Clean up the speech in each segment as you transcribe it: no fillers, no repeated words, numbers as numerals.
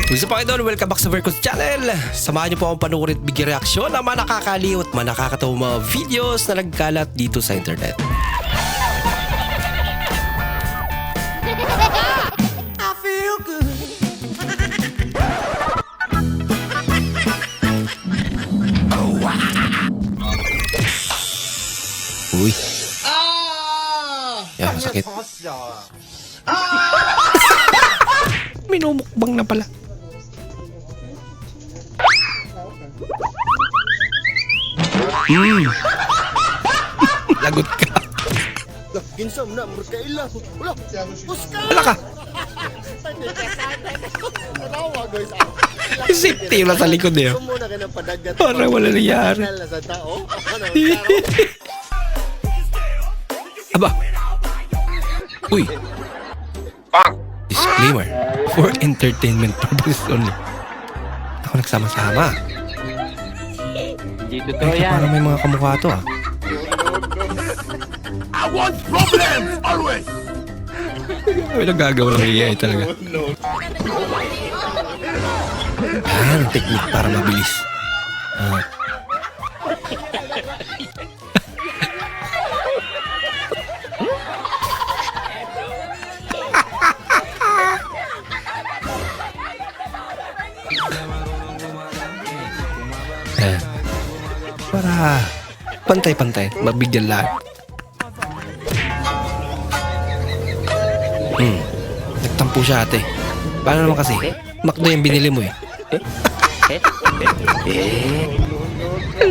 Gusto pa kayo doon, welcome back sa Vercos Channel. Samahan niyo po akong panukurit bigyan reaksyon ng mga nakakaliw at mga nakakatawang mga videos na nagkalat dito sa internet. I feel good. Uy. Yan, sakit. Minumukbang na pala. Lagot ka. Ginsam na, murkaila. Wala, puska. Wala ka. Safety yung nasa likod niya. Muna ka ng padagat. Parang wala nangyari. Sa tao. Aba. Uy. Disclaimer. For entertainment purposes only. Ako nagsama-sama. Hindi totoo Ay, yan. parang may mga kamukha to ah. I want problems always. May nagagawa ng AI talaga. Yan ang technique para mabilis. Ah. Ayan. Para pantay-pantay, mabigyan lahat. Nagtampo siya ate. Paano naman kasi? Makdo yung binili mo eh.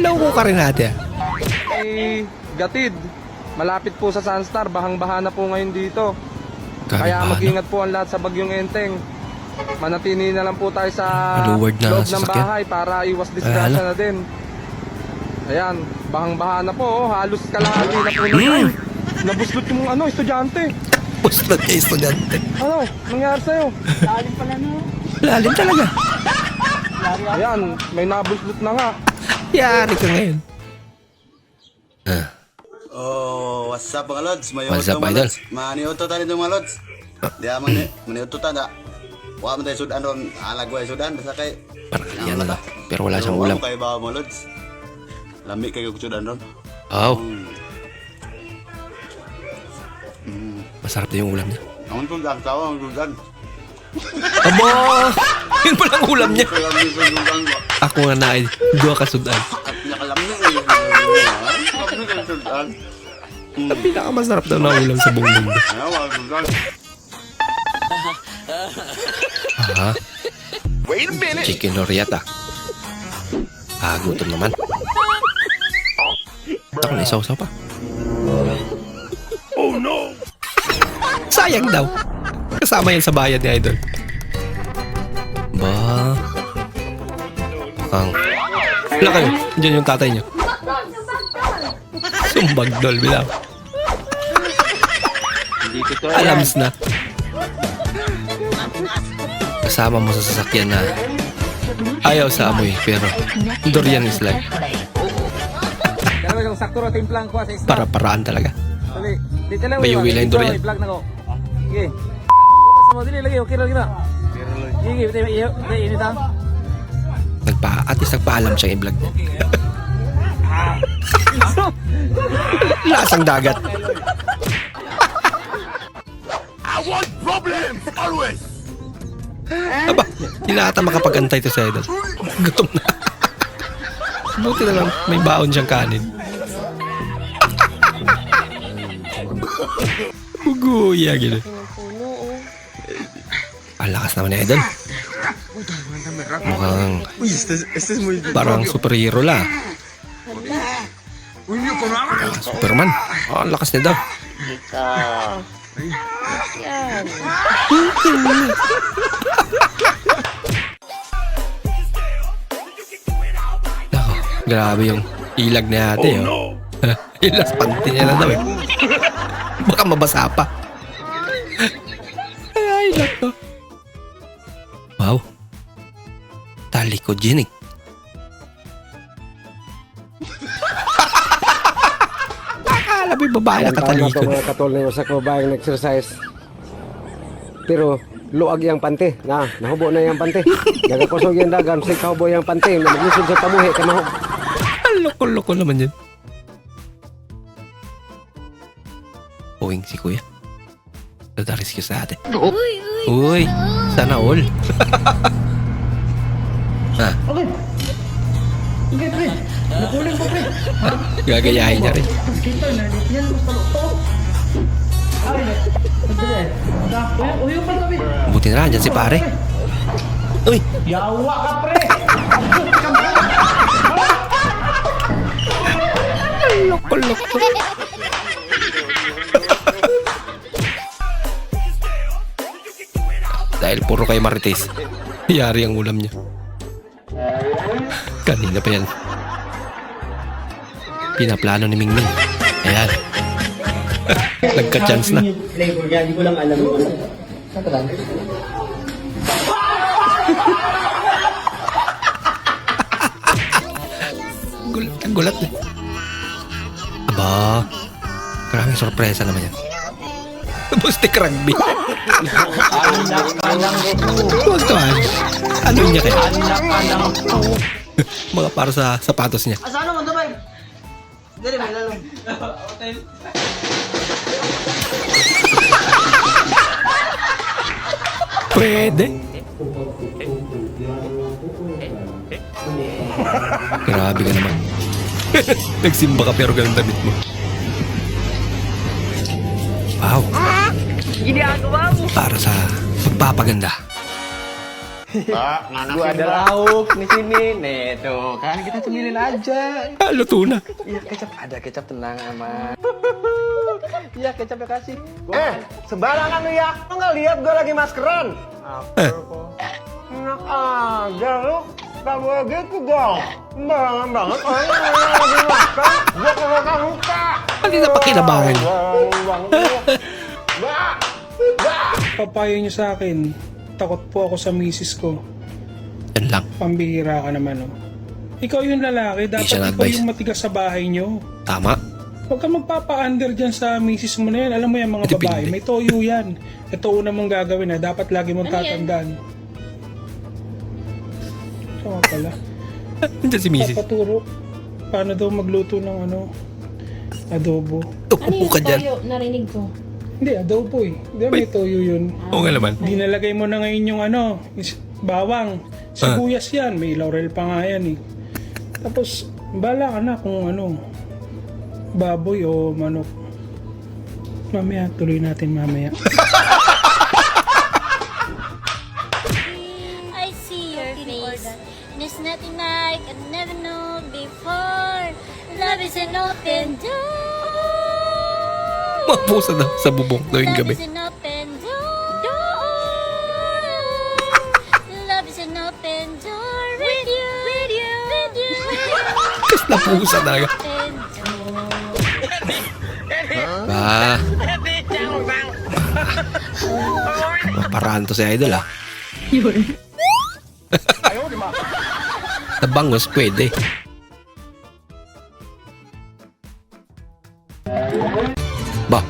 Loko ka rin ate ah. Gatid. Malapit po sa Sunstar, bahang-baha na po ngayon dito. Kaya Kahit mag-ingat po ang lahat sa bagyong Enteng. Manatili na lang po tayo sa Maluward na loob ng sasakyan. bahay para iwas disgrasya na din. Ayan, bahang-baha na po, halos kalahati na po na. Nabuslot yung estudyante. Puslot kay estudyante. Ano, nangyari sa'yo? Lalim talaga. Ayan, may nabuslot na nga. Yari ka ngayon. Oh, what's up mga lods? What's up, idol? Maniuto tayo dito mga lods. Di aman maniuto tayo. Wala man tayo sudan ron. Alagway sudan. Basta kay... Parang yan na. Pero wala siyang ulam. Kayo ba mga lods? Lami kayo sudan ron. Oh. Masarap na yung ulam niya. Ang sudan, tawa ang sudan. Abo! Yun pala ang ulam niya. Kaya may sudan ba? Ako nga na ay dua kasudan. At nakalami na yun. Lami kayo sudan. Ang pinakamasarap daw na ulam sa buong mundo. Ayaw, wala sudan. Aha. Wait a minute. Chicken Loriata. Ah, gutom naman. Ako na isaw-saw pa. Oh no. Sayang daw. Kasama yan sa bayad ni Idol. Ba? Mukhang... Wala kayo. Diyan yung tatay niyo. Sumbagdol, bilaw. Hindi totoo yan. Alams na. Kasama mo sa sasakyan na ayaw sa amoy, pero durian is life. Para-paraan talaga. May uwi lang yung durian. At least nagpaalam siyang i-vlog niya. Lasang dagat. I want problems always. Aba, hindi na ata makapag-antay to sa Idol. Gutom na. Buti na lang, may baon siyang kanin. Buguya, gano'n. Ang lakas naman ni Idol. Mukhang parang superhero lang. Superman. Oh, ang lakas niya daw. Nako, grabe yung ilag ni ate. Oh. Ilas panty niya na daw eh. Baka mabasa pa. Ay, nako. Wow. Talikogenic. Akala mo yung babae na katalikod. Katulad sa babaeng nag-exercise. Pero luag yang pante. Nahubo na yang pante. Nagakusog yung dagan, sig kahubo yang pante. Maglisod sa tamuhi, kamahog. Ang loko-loko naman yan. Uwing si kuya. Nadarescue sa atin. Uy, sana all. Ha? Okay. Okay, pre. Nakuling ko, pre. Gagayahin niya rin. Kita na, yan mo sa loob. Ay, nagdali. Uyo pa tabi. Buti na dyan si pare. Uy, Yawa ka, pre. loko-loko. Dahil puro kay Marites, yari ang ulam niya. Kanina pa yan. Pinaplano ni Mingming. Ayan. Nagka-chance na. Flavor niya, di ko lang alam mo. Saan ka lang? Gulat eh. Aba, maraming sorpresa naman yan. Bustik rugby. Huwag naman. Ano niya kaya? Mga para sa sapatos niya. Asa ano mo, Dubai? Dili, may lalong. Pwede. Grabe ka naman. Nagsimba ka pero ganun damit mo. Wow. Para sa pagpapaganda. Gua ada lauk di sini. Nih tuh kan kita cemilin aja. Luto na. Iya kecap ada kecap tenang aman. Iya kecap ya kasih. Sembarangan lu ya. Lu nggak lihat gue lagi maskeran? Enak aja lu. Gak boleh gitu dong. Sembarangan banget. Orang lagi makan. Gue ke muka. Hindi na pakinabangan. Papayo niyo sa akin. Takot po ako sa misis ko. Yan lang. Pambihira ka naman, oh. Ikaw yung lalaki, dapat siya ikaw na-advise. yung matigas sa bahay niyo. Tama. Huwag ka magpapa-under dyan sa misis mo na yan. Alam mo yan, mga Depende. babae, may toyo yan. Ito una mong gagawin, ha. Dapat lagi mong tatandaan. So pala. Nandiyan si Mrs. Papaturo. Paano daw magluto ng adobo. Upo ka dyan. Toyo, narinig ko. Hindi, adobo eh. Hindi, may toyo yun. Oo nga naman. Dinalagay mo na ngayon yung bawang. Sibuyas yan. May laurel pa nga yan eh. Tapos, bala ka na kung baboy o manok. Mamaya, tuloy natin mamaya. I see your face. There's nothing like I never known before. Love is an open door. Mapusa na sa bubong tuwing gabi. Love is an open door. Love is an open door with you. Kas na pusa talaga. Open door. Ba. Maparaan to si Idol ah. Sa bangos pwede. Ba.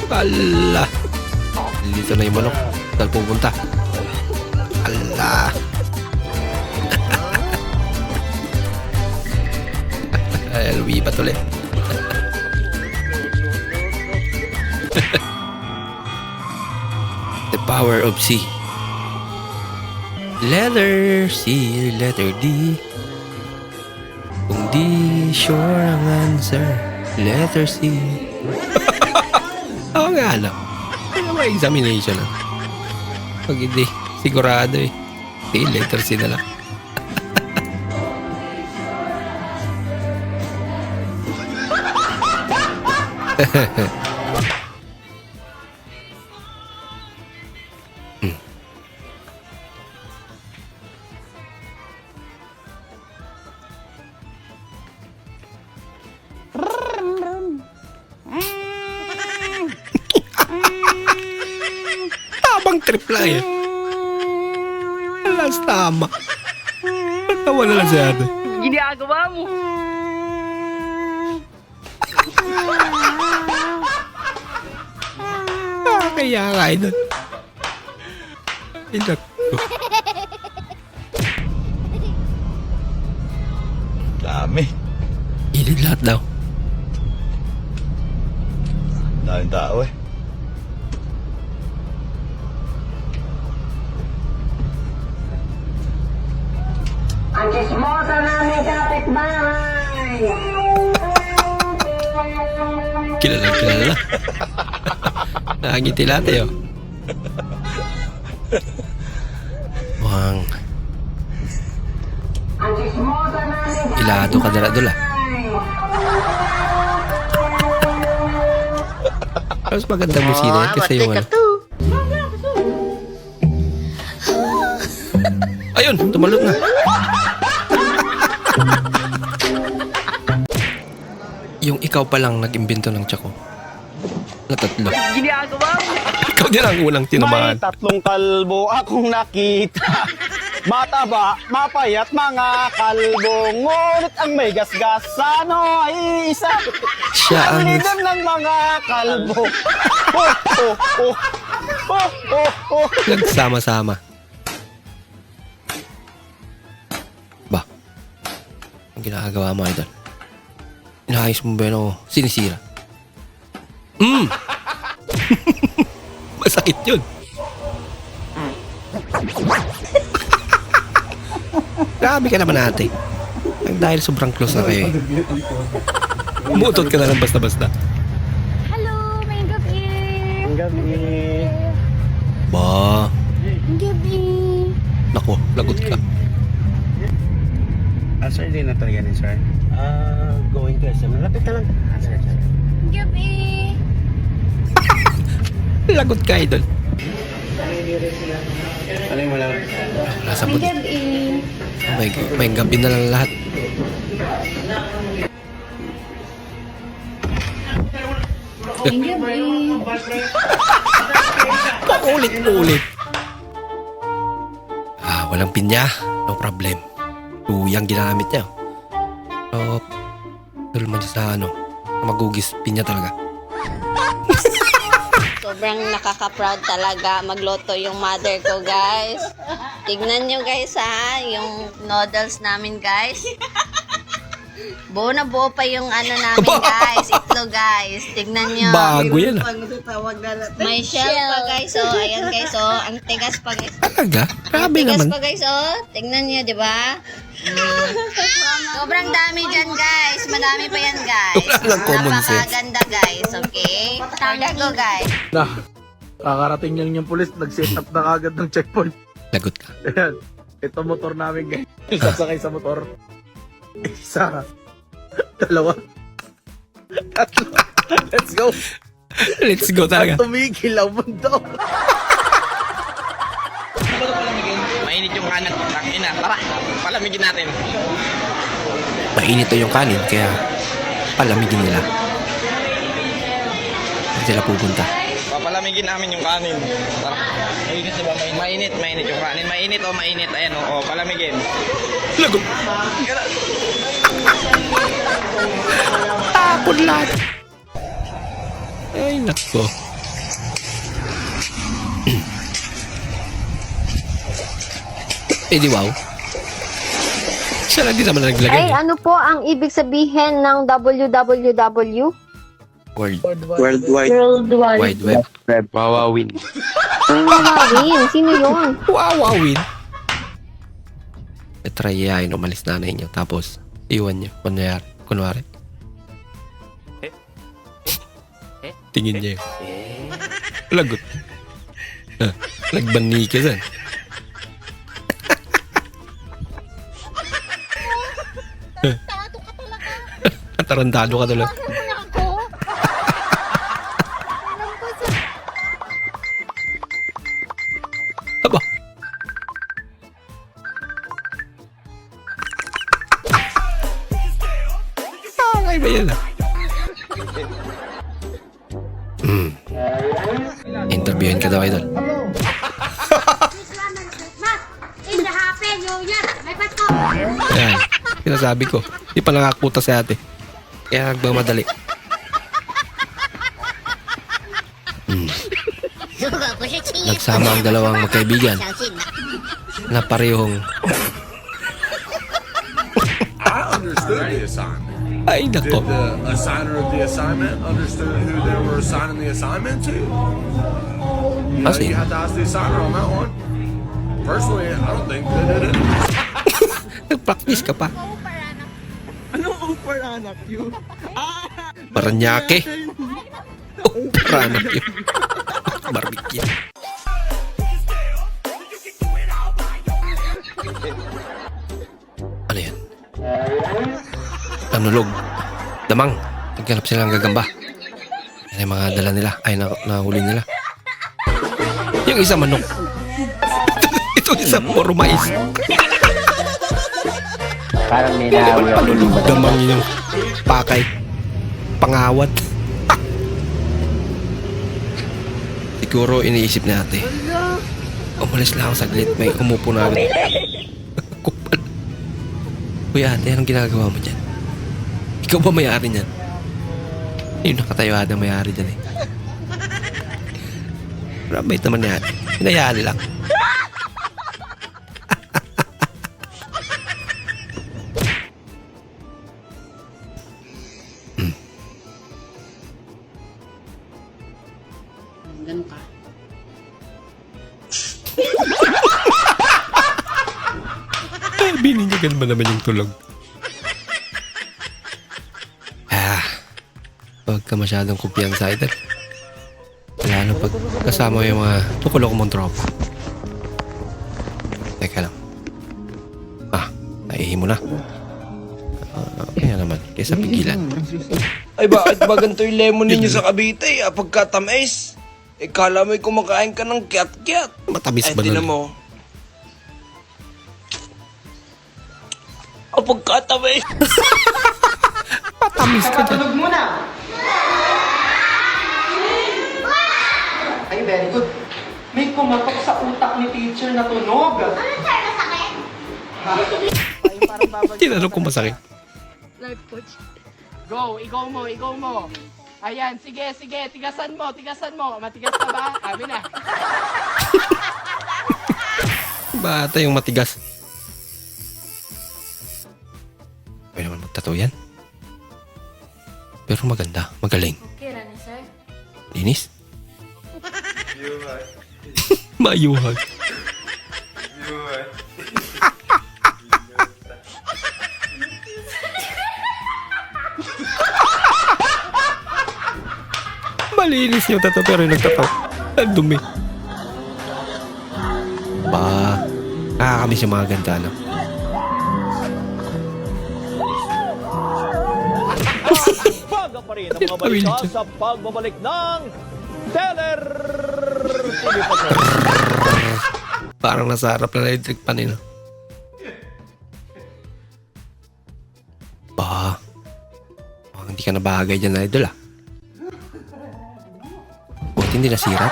Ala. Dito na yung manok. Saan pupunta? Ala. Ay, lumipat ulit. The power of C. Letter C, letter D. Kung di sure ang answer, letter C. Oo nga, alam. Ano may examination lang. Pag hindi, sigurado eh. Okay, letter C na lang. Tamang trip lang eh. Alas tama. Tawa na lang siya ate. Ginagawa mo. Nakakaya nga, idol. Ay, naku. Dami. Ilid lahat daw. Daming tao eh. Kilala. Nakangiti lahat eh, oh. Mukhang ilado ka dala-dula. Mas magandang musina yan kasi yung ano. Ayun, tumalot na. Yung ikaw pa lang nag-imbento ng tsako. Na tatlo. Ikaw din ang unang tinamaan. May tatlong kalbo akong nakita. Mataba, mapayat mga kalbo. Ngunit ang may gasgasano ay isa. Siya ang Lidan ng mga kalbo. nagsama-sama. Ba? Ang ginagawa mo, idol? Inaayos mo ba yun o sinisira? Masakit yun. Grabe ka naman ate. Dahil sobrang close na kayo eh. Umutot ka na lang basta-basta. Hello, may gabi. Ang gabi. Ba? May gabi. Nako, lagot ka. Sir, hindi na talaga ni sir. Going to SM. Lapit na lang. Sir. May gabi. Lagot ka, idol. Ano yung wala? Nasa May buti. gabi. May gabi na lang lahat. May gabi. Paulit-ulit. Walang pinya. No problem. Tuyang ginamit niya. So, dahil man siya sa ano, magugis pinya talaga. Sobrang nakaka-proud talaga magluto yung mother ko, guys. Tignan nyo, guys, ha, yung noodles namin, guys. Buo na buo pa yung ano namin, guys. Itlog, guys. Tignan nyo. Bago yan ah. May shell pa, guys, oh. Ayan, guys, oh. Ang tigas pa, guys. Talaga? Ang Grabe tigas naman. pa, guys, oh. Tignan nyo, di ba? Sobrang dami dyan, guys. Madami pa yan, guys. Wala lang common sense. Napakaganda, guys. Okay? Tanggal ko, guys. Na, kakarating lang yung pulis, nag-set up na kagad ng checkpoint. Lagot ka. Ayan, ito motor namin, guys. Yung sasakay sa motor. Isa. Dalawa. Tatlo. Let's go. Let's go talaga. Tumigil ang mundo. Mainit yung kanan. Tangina. Tara, palamigin natin. Mainit to yung kanin, kaya palamigin nila. Saan sila pupunta? Papalamigin namin yung kanin. Tara. Mainit yung kanin. Mainit o mainit. Ayan o, palamigin. Lagot. Tapon lahat. Ay, nako. Eh di wow. Siya lang din naman naglagay. Ay, ano po ang ibig sabihin ng www? Worldwide. Wide Web. Wawawin. Wawawin. Sino yun? Wawawin. Try yain, umalis nanay niyo. Tapos, iwan niyo. Kunwari. Tingin niya yun. Lagot. Nagbanni ka dyan. Tarantado ka talaga. Aba. Okay ba yan ah? Interviewin ka daw, idol. In the happy new year, may pasko. Ayan. Sinasabi ko. Di pa nakakuta si ate. Kaya nagmamadali. nagsama ang dalawang magkaibigan na parehong I understood the assignment. ay Did nako. the assigner of the assignment understood who they were assigning the assignment to? You know, Kasi- you have to ask the assigner on that one. Personally, I don't think they did it. Nag-practice ka pa. Anong upar anak yun? Paranaque. Paranaque. Barbecue. Ano yan? Nanulog. Damang. Naghanap sila ng gagamba. Yan yung mga dala nila. Ay, nahuli nila. Yung isa manok. Ito isa puro mais. Parang may nahawi ako. Damang yung pakay. Pangawat. Siguro iniisip natin. Umalis lang ako saglit. May umupo na agad. Kupal. Kuya ate, anong ginagawa mo dyan? Ikaw ba may-ari niyan? Yung nakatayo ate may-ari dyan eh. Mabait naman yan. Hinayaan lang. Ganun ka. Bininyagan ba naman yung tulog? Huwag ka masyadong kumpiyansa idol. Lalo pag kasama mo yung mga tukulok mong tropa. Teka lang. Naihi mo na. Kaya naman, kaysa pigilan. Ay bakit ba ganito yung lemon ninyo sa Cavite? Pagkatamis. Kala mo'y kumakain ka ng kiat-kiat. Matamis Ay, ba tinan nun? mo. Pagkatamis. Matamis ka dyan. Tulog muna! Ay, very good. May kumatok sa utak ni teacher na tunog. Tinanong ko masakit. Go, ikaw mo. Ayan, sige, tigasan mo. Matigas ka ba? Kami na. Bata yung matigas. Pwede naman magtato yan. Pero maganda, magaling. Kira ni sir. Linis. Mayuhag. Malinis yung tato pero yung nagtato. Ang dumi. Nakakamiss yung mga ganda, no? Baga pa rin ang mga balita sa pagbabalik ng Teller TV Patrol. Parang nasa harap na electric pan, no? Hindi ka nabagay dyan, idol, Buti hindi nasira.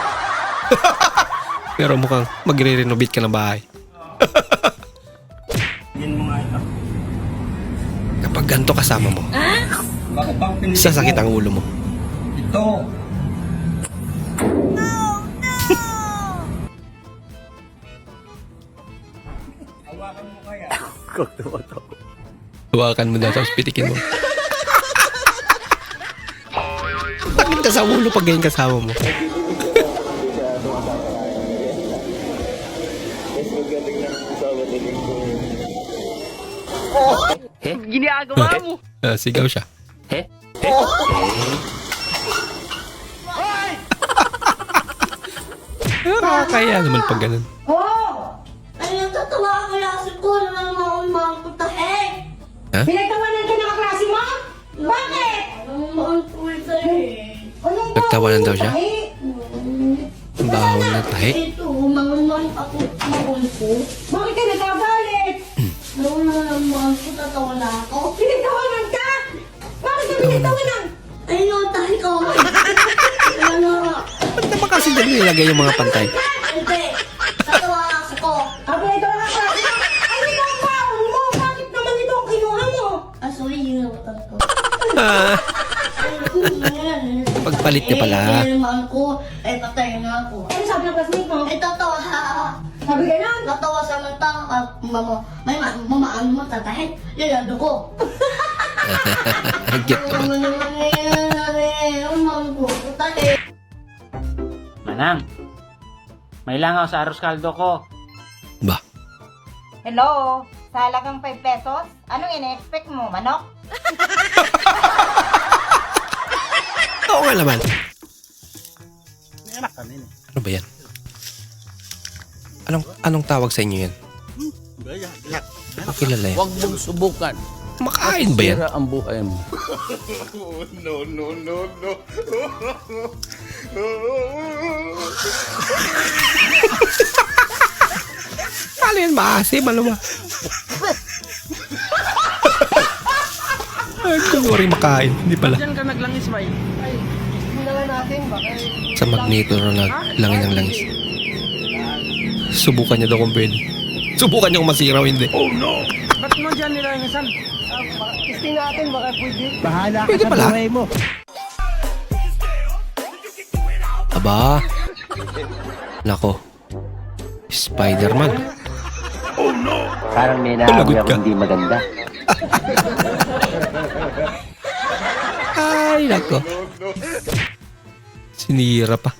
Pero mukhang magre-renovate ka ng bahay. Kapag ganito kasama mo, sasakit ang ulo mo. Hawakan mo daw, tapos pitikin mo. Sakit ka sa ulo pag ganyan kasama mo. Ginagawa mo. Sigaw siya. Kaya naman pag ganun. Ano yung tatawa ang klase ko? Ano naman akong mahal ko tahek? Ha? Pinagtawanan ka ng kaklase mo? Bakit? Anong mahal ko tahek? Nagtawanan daw siya? Ang baho na tahi. Ito, mahal ako mahal ko. Bakit ka nagagalit? Nawala lang mahal ko, tatawa na ako. Pinagtawanan ka? Bakit ka pinagtawanan? Ay, no, tahi ko. Ano? Ba't naman kasi dali nilagay yung mga pantay? Hindi. Tatawa ako. Aba, ito na ka. Ay, ikaw pa. Mo, bakit naman ito ang kinuha mo? Sorry, yun ang utang ko. Pagpalit niya pala. Ay, mahal ko. Ay, patay na ako. Ano sabi ng classmate Sabi ganun. Natawa sa mata. May mamaan mo tatahit. Yayado ko. Get naman. Manang, may langaw sa arroz kaldo ko. Ba? Hello? Sa halagang 5 pesos? Anong ina-expect mo, manok? Oo nga naman. Ano ba yan? Anong tawag sa inyo yan? Ako kilala yan. Huwag mong subukan. Makain ba yan? Sira ang buhay mo. Ano yan? Maasim? Ano ba? Ay, kunwari makain. Hindi pala. Diyan ka naglangis, Bay. Ay, tingnan natin. Baka... Sa magneto na langin ng langis. Subukan niya daw kung pwede. Subukan niya kung masira o hindi. Oh no! Ba't mo dyan nilangisan? Testing natin, baka pwede. Bahala Pwede pala. mo. Aba. Nako. Spider-Man. Parang may Palagot naamoy ako ka. hindi maganda. Ay, nako. Sinira pa.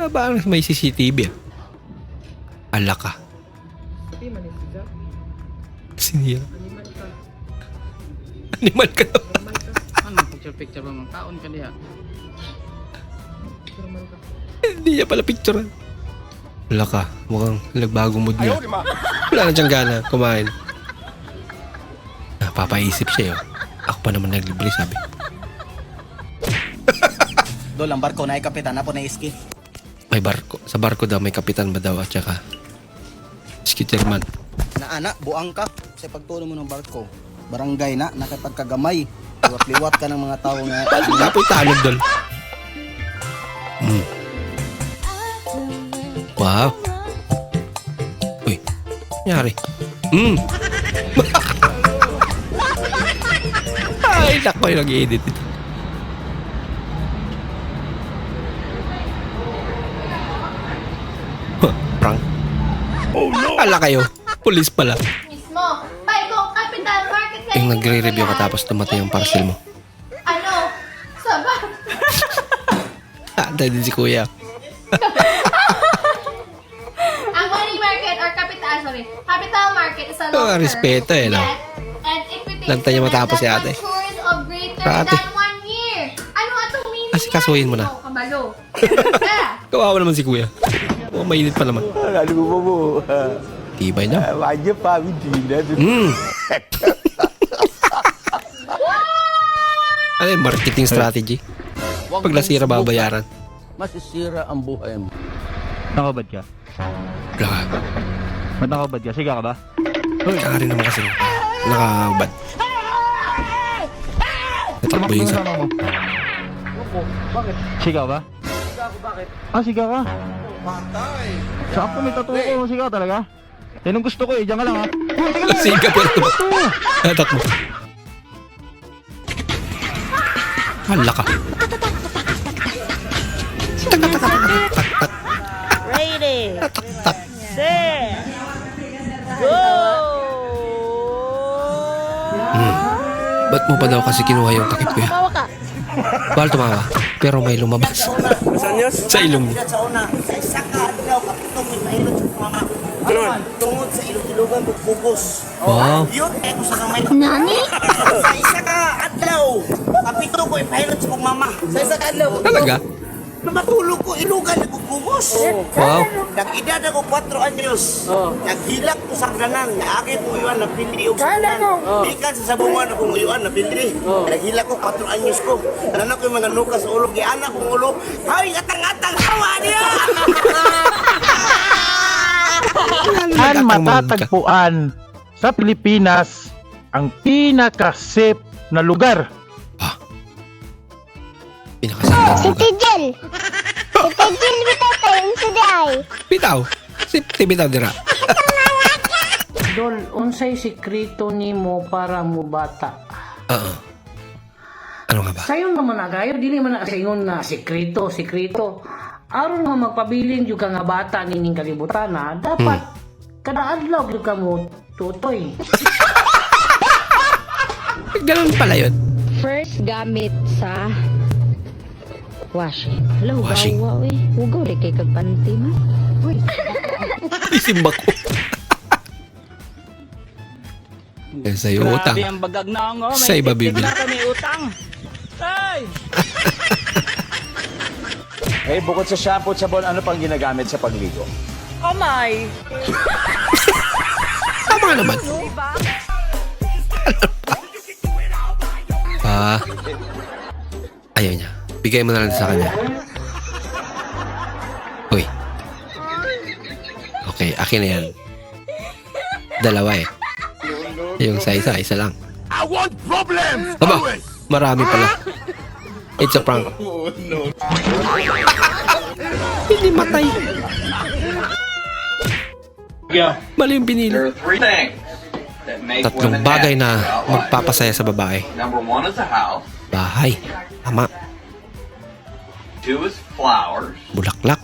Parang may CCTV. Ala ka. Sinira. Animal ka. Ano, picture mo ng taon ka diha? Hindi niya pala picture. Wala ka. Mukhang nagbago mood niya. Wala na siyang gana kumain. Papaisip siya yun. Ako pa naman naglibre, sabi. Dol, ang barko na kapitan na po na iski. May barko. Sa barko daw may kapitan ba daw at saka skitterman. Na anak, buang ka sa pagtulo mo ng barko. Barangay na, nakapagkagamay. Liwat-liwat ka ng mga tao nga. Paano nga po itanod doon? Wow. Uy, nangyari. Ay, nako yung nag-edit ito. Prank. Oh no! Ala kayo. Pulis pala. Mismo. Bay ko, Capital Market kayo. Yung nagre-review ka tapos tumatay yung parcel mo. Ano? Saba? Dahil din si kuya. Ang money market or capital market is a long-term Respeto eh, no? and equity Lantay niya matapos si ate. matures of greater Ate. than 1 year. Ano atong meaning? Asikasuhin mo na. Kabalo. Kawawa naman si kuya. Oh, mainit pa naman. Ano mo? Tibay na. Wajib pa, hindi na. Ano yung marketing strategy? Pag nasira, babayaran. Masisira ang buhay mo. Nakabad ka? Wala ka. Ba't nakabad ka? Siga ka ba? Saka rin naman kasi nakabad. Natakbo yung isa. Bakit? Siga ba? Siga ako, bakit? Ah, siga ka? Matay! Sakto may tattoo ko. Siga talaga? Yan ang gusto ko eh. Diyan ka lang ha. Teka lang. Siga pero ito ba? Natakbo. Hala ka. Ready, Tak. set, go! Ba't mo pa daw kasi kinuha yung takip ko ya? Tawa ka. Bawal tumawa. Pero may lumabas. Sa ilong niya. Sa una, sa isa ka, daw, kapito mo mahilot sa mama. Tungod sa ilog-ilogan ko bugos. Wow. Yun, eh, kung sa kamay. Nani? Sa isa ka, adlaw, kapito ko mahilot sa mama. Sa isa ka, adlaw. Talaga? Namatulog ko, ilugan, nagbubugos. Wow. Nag-edad ako 4 anyos. Naghilak ko sa hagdanan. Naakit ko iwan na pindri o sa hagdanan. Ikan sa sabungan akong iwan na pindri. Naghilak ko 4 anyos ko. Anak ko yung mga nuka sa ulo. Gianak kong ulo. Hay, atang-atang hawa niya! Ang matatagpuan sa Pilipinas ang pinaka-safe na lugar. Pinakasandang lugar. Tijel! Tijel, bitaw tayo sa day. Bitaw. Si bitaw dira. Dol, unsay sikreto nimo para mo bata? Ano nga ba? Sayon naman na kayo, dili man na sa ingon na sekreto. Aron nga magpabilin yung nga bata nining kalibutan na dapat kada adlaw yung ka mo tutoy. Ganun pala yun. First gamit sa washing. Hello, Washing. gawa eh. Hugaw rin kay kagpanti man. Uy. Isimba ko. Sa'yo utang. Grabe ang bagag na ako. Sa iba bibili. May utang. Ay! Eh, bukod sa shampoo at sabon, ano pang ginagamit sa pagligo? Kamay. Tama naman. Ayaw niya. Bigay mo na lang sa kanya. Uy. Okay, akin na yan. Dalawa eh. Yung sa isa lang. I want problems! Aba, marami pala. It's a prank. Hindi matay. Mali yung pinili. Tatlong bagay na magpapasaya sa babae. Number 1 is a house. Bahay. Tama. 2 is flowers. Bulaklak.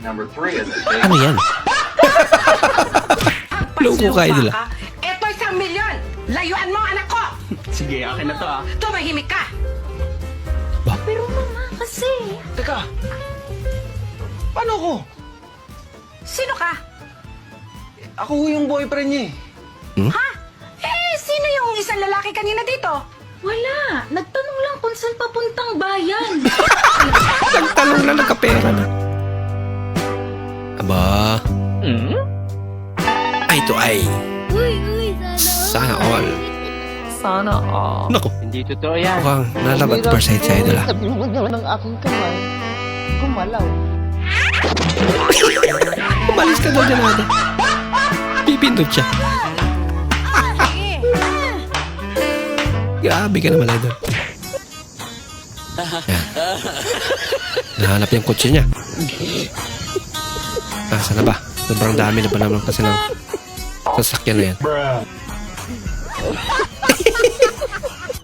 Number 3 is a big Ano yan? Loko kayo nila. Eto 1 milyon! Layuan mo anak ko! Sige, akin na to ah. Tumahimik ka! Pero mama, kasi... Teka, paano ko? Sino ka? Ako yung boyfriend niya eh. Ha? Eh, sino yung isang lalaki kanina dito? Wala. Nagtanong lang kung saan papuntang bayan. Nagtanong na nagkapera na. Aba. Ay, ito ay. Uy, Sana all. Sana all. Naku. Hindi totoo yan. Mukhang nalabat per side sa idol ah. Ng aking kamay, gumalaw. Umalis ka daw dyan natin. Pipindot siya. Grabe ka naman idol. Yan. Nahanap yung kotse niya. Saan na ba? Sobrang dami na pa naman kasi ng sasakyan na yan.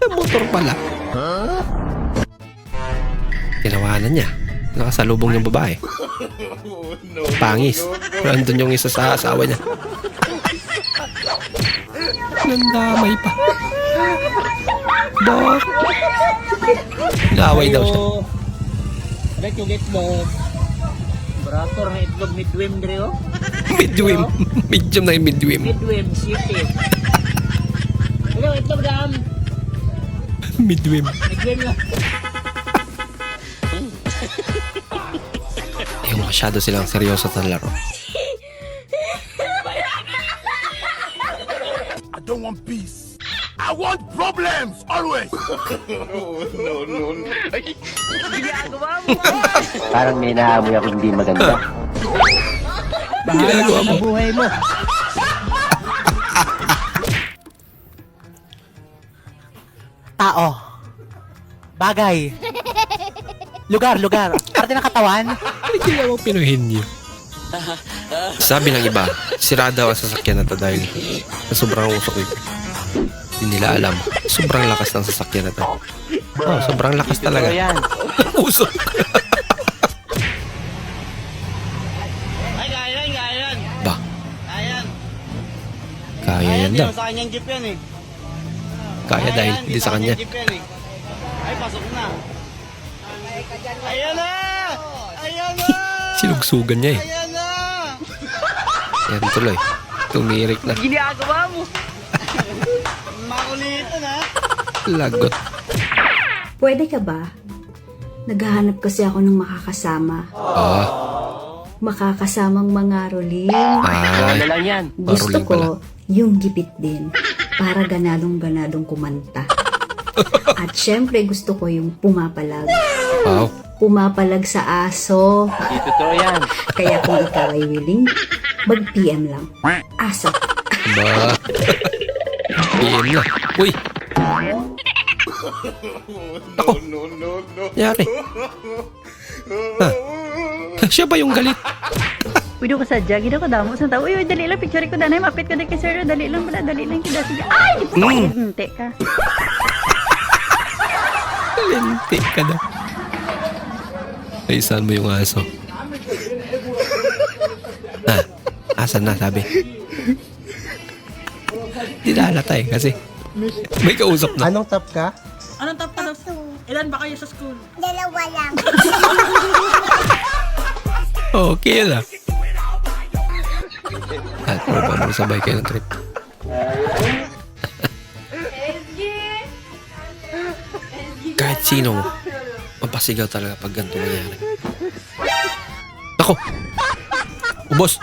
Motor pala. Tinawanan niya. Nakasalubong yung babae. Pangis. Nandun yung isa sa asawa niya. Nandamay pa. Bak. Gaway daw siya. Get yung itlog. Brator na itlog midwim dre oh. Midwim. Medium na yung midwim. Midwim, sipit. Hello, itlog dam. Midwim. Midwim lang. Yung masyado silang seryoso sa laro. I don't want peace. I want problems always. No. Ginagawa mo. Parang may naamoy ako hindi maganda. Ginagawa mo. Buhay mo. Tao. Bagay. Lugar. Parte ng katawan. Hindi mo pinuhin niyo. Sabi ng iba, sira daw ang sasakyan na to dahil sa sobrang usok ito. Hindi nila alam, sobrang lakas ng sasakyan na to. Oh, sobrang lakas talaga. Usok. Ay, kaya yan. Ba? Ayan. Kaya yan daw. Sa kanyang jeep yan eh. Kaya dahil hindi sa kanya. Ay, pasok na. Ayan na! Sinugsugan niya eh. Ayan na! Yan tuloy. Tumirik na. Ginagawa mo. Makulitan ha? Lagot. Pwede ka ba? Naghahanap kasi ako ng makakasama. Makakasamang mangarolin. Ay, Gusto marulin pala. ko yung gipit din. Para ganadong-ganadong kumanta. At syempre gusto ko yung pumapalag. Wow. Pumapalag sa aso. Hindi totoo yan. Kaya kung ikaw ay willing, mag-PM lang. Aso. Ba? PM na. Uy! Ako! Yari. Siya ba yung galit? Pwede ko sadya, gino ko damo sa tao. Uy, dali lang, picture ko danay, mapit ko na kay sir. Dali lang pala, dali lang kita. Ay, di po ka. Hinte ka. Linti ka na. Ay, saan mo yung aso? Asan na, sabi? Di nalata kasi may kausap na. Anong top ka? Anong top ka? Ilan ba kayo sa school? Dalawa lang. Okay na. At paano sabay kayo ng trip? Kahit sino, mapasigaw talaga pag ganito nangyari. Ako! Ubos!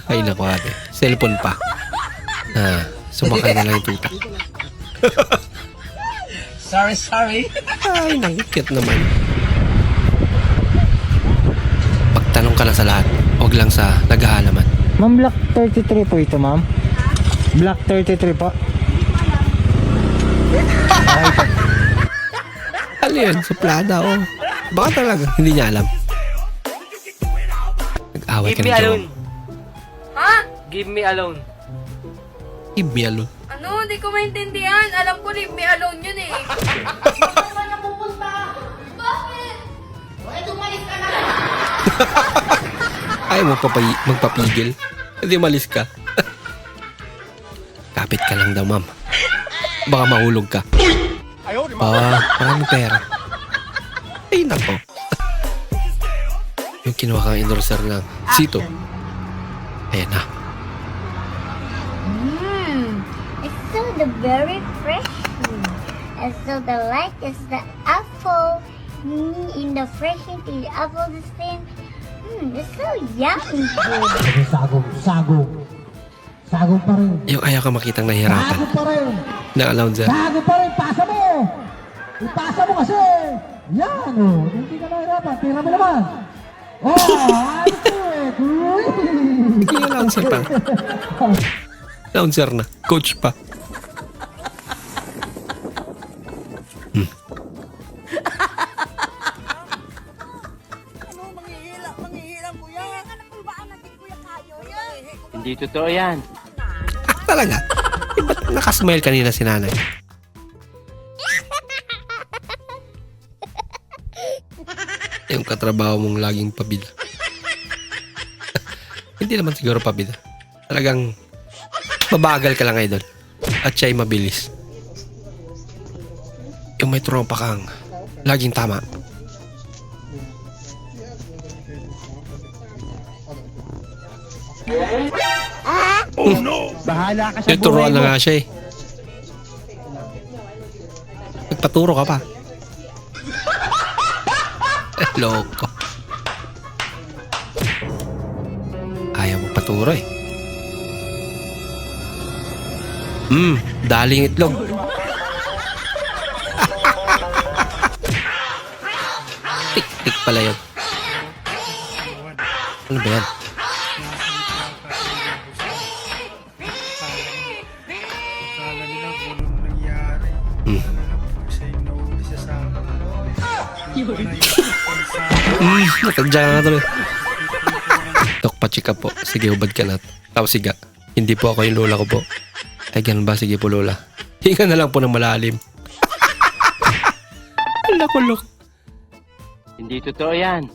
Ay naku ate, cellphone pa. Sumakay na lang yung tuta. Sorry. Ay, nangikit naman. Pagtanong ka lang sa lahat, huwag lang sa naghahalaman. Ma'am, Black 33 po ito, ma'am. Black 33 po. Ano yun? Suplada o? Baka talaga, hindi niya alam. Nag-away ka ng jowa. Ha? Give me alone. Give me alone. Ano? Hindi ko maintindihan. Alam ko leave me alone yun eh. Saan ka na pupunta? Bakit? Wala, tumalis ka na. Ayaw mo magpapigil. Hindi malis ka. Kapit ka lang daw, ma'am. Baka mahulog ka. Maraming pera. Ay, nako. Yung kinuha kang endorser ng Sito. Ayan na. It's so the very fresh. And so the light is the apple. In the fresh into the apple the same. It's so yummy. Sagong pa rin. Yung ayaw ka makitang nahihirapan. Sagong pa rin. Na-announcer. Sagong pa rin. Pasa mo. Ipasa mo kasi. Yan o. Hindi ka nahirapan. Tira mo naman. Hindi announcer pa. Announcer na. Coach pa. Hindi totoo yan. Talaga? Ba't nakasmile kanina si nanay? Yung katrabaho mong laging pabida. Hindi naman siguro pabida. Talagang mabagal ka lang, idol. At siya'y mabilis. Yung may tropa kang laging tama. Oh no! Bahala ka sa buhay Tuturuan mo. na nga siya eh. Nagpaturo ka pa. Loko. Ayaw mo paturo eh. Daling itlog. Tik-tik pala yun. Ano ba yan? Natadya ka nga tuloy. Dok, pachika po. Sige, hubad ka na. Tapos siga. Hindi po ako yung lola ko po. Ay, ganun ba? Sige po, lola. Hinga na lang po ng malalim. Loko-loko. Hindi totoo yan.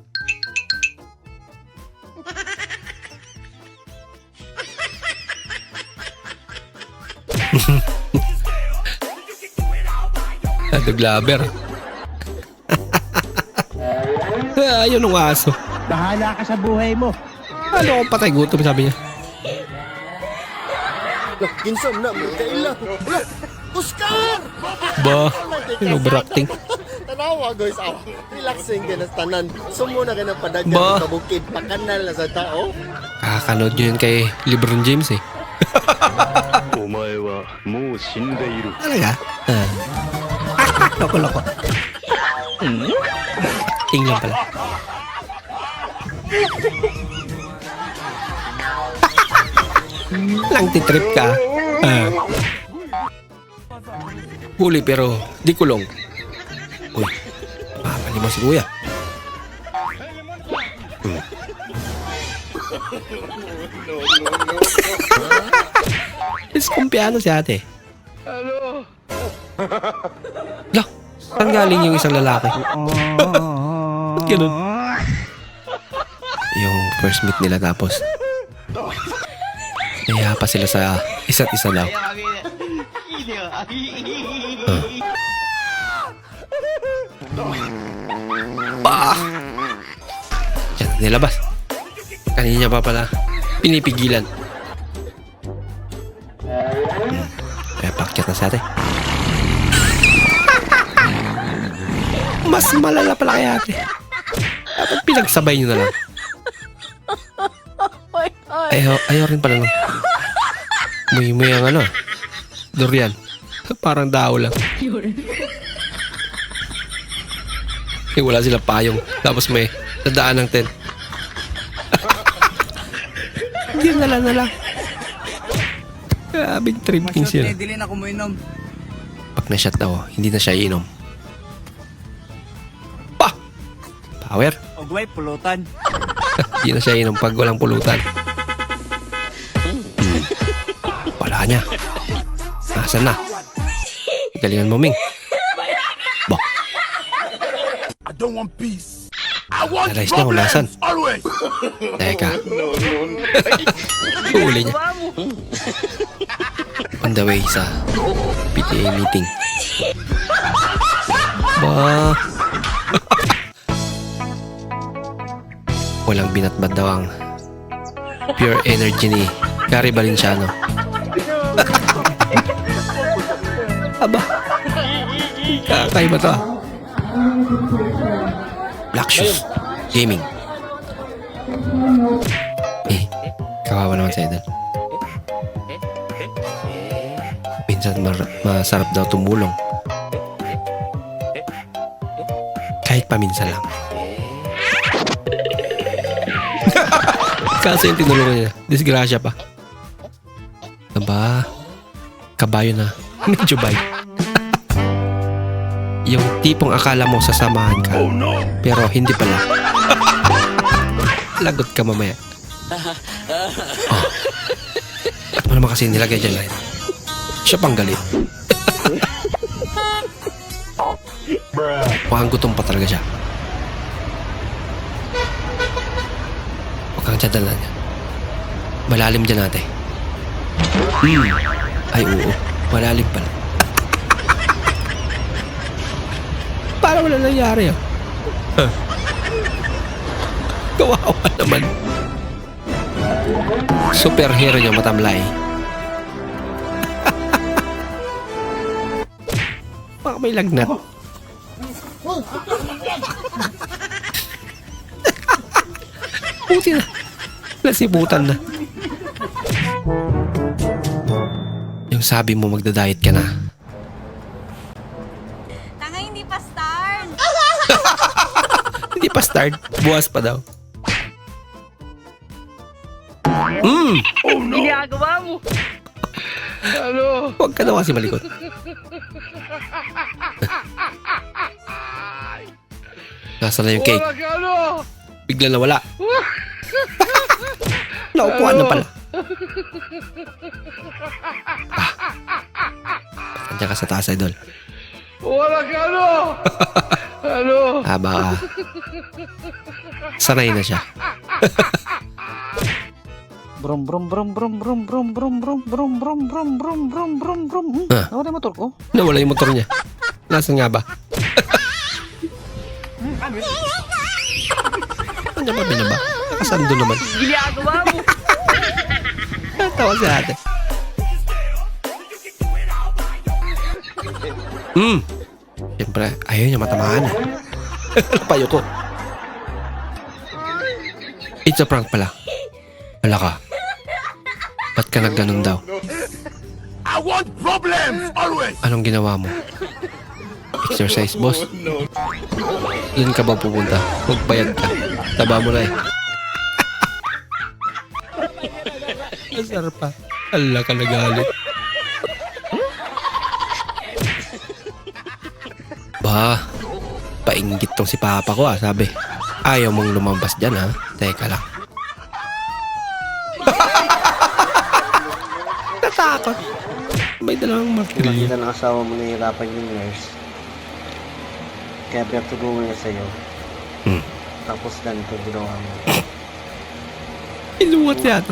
Duglaber. Ayun ang aso. Bahala ka sa buhay mo. Ano kung patay gutom, sabi niya. Kinsan na mo kaila. Oscar! Ba, yung overacting. Tanawa guys, relaxing ka na tanan. Sumo na ka ng padagan Ba? sa bukid, pakanal na sa tao. Kakanood nyo yun kay Lebron James eh. Talaga? Loko-loko. Acting lang pala. Lang titrip ka. Huli pero di kulong. Uy, mapali mo si kuya. Diskumpiado si ate. Ano? Lah, saan galing yung isang lalaki? Ba't ganun? Yung first meet nila tapos naya pa sila sa isa't isa daw. Yan, nilabas. Kanina pa pala pinipigilan. Kaya pakyat na sa ate. Mas malala pala kay ate. Dapat pinagsabay nyo na lang. Ayaw rin pala nung muy ang ano, durian. Parang dao lang. Wala silang payong. Tapos may nadaan ng tent. Hindi na lang. Grabing tripping sila. Dili na ko mo inom. Pag na-shot daw, hindi na siya iinom. Pa! Power! Ogway pulutan. Hindi na siya iinom pag walang pulutan. Wala niya. Nasaan na? Galingan mo, Ming. Ba? I don't want peace. I want Nalayas niya kung nasan. always. Teka. Huli niya. On the way sa PTA meeting. Ba? Walang binatbad daw ang pure energy ni Gary Valenciano. Aba. Kakaiba to. Black Shoes Gaming. Kawawa naman sa idol. Minsan masarap daw tumulong. Kahit paminsan lang. Kaso yung tinulungan niya, disgrasya pa. Aba, kabayo na. Medyo bay. Yung tipong akala mo sasamahan ka. Pero hindi pala. Lagot ka mamaya. Oh. Ba't mo naman kasi nilagay dyan line? Siya pang galit. Mukhang gutom pa talaga siya. Huwag kang tiyadalan niya. Malalim dyan ate. Ay oo, malalim pala. Para wala nangyari ah. Kawawa naman. Superhero niya matamlay. Baka may lagnat. Puti na. Nasibutan na. Yung sabi mo magda-diet ka na. Tanga, hindi pa start. Hindi pa start. Buwas pa daw. Oh no! Ginagawa mo! Ano? Huwag ka daw kasi malikot. Nasaan na yung cake? Wala ka ano? Bigla na wala. Naupuan na pala. Nandiyan ka sa taas, idol. Wala ka ano? Ano? Baka sanay na siya. Brum brum brum brum brum brum brum brum brum brum brum brum brum brum brum. Nawala yung motor ko. Nawala yung motor niya. Nasaan nga ba? Nandiyan ba binaba? Nakasando naman. Ginagawa mo! Tawa si ate. Siyempre, ayaw niya matamaan. Payo ko. It's a prank pala. Wala ka. Ba't ka nagganon daw? I want problems always. Anong ginawa mo? Exercise, boss? Doon ka ba pupunta? Magbayad ka. Taba mo na eh. Masarap pa. Ala ka nagalit. Ba, painggit tong si Papa ko sabi. Ayaw mong lumabas dyan Teka lang. Takot. May dalawang martilyo. Nakita ng asawa mo nahihirapan yung nurse. Kaya pinatulungan niya sa'yo. Tapos ganito ginawa mo. Iluwat yan.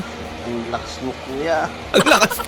Ang lakas mo, kuya. Ang lakas.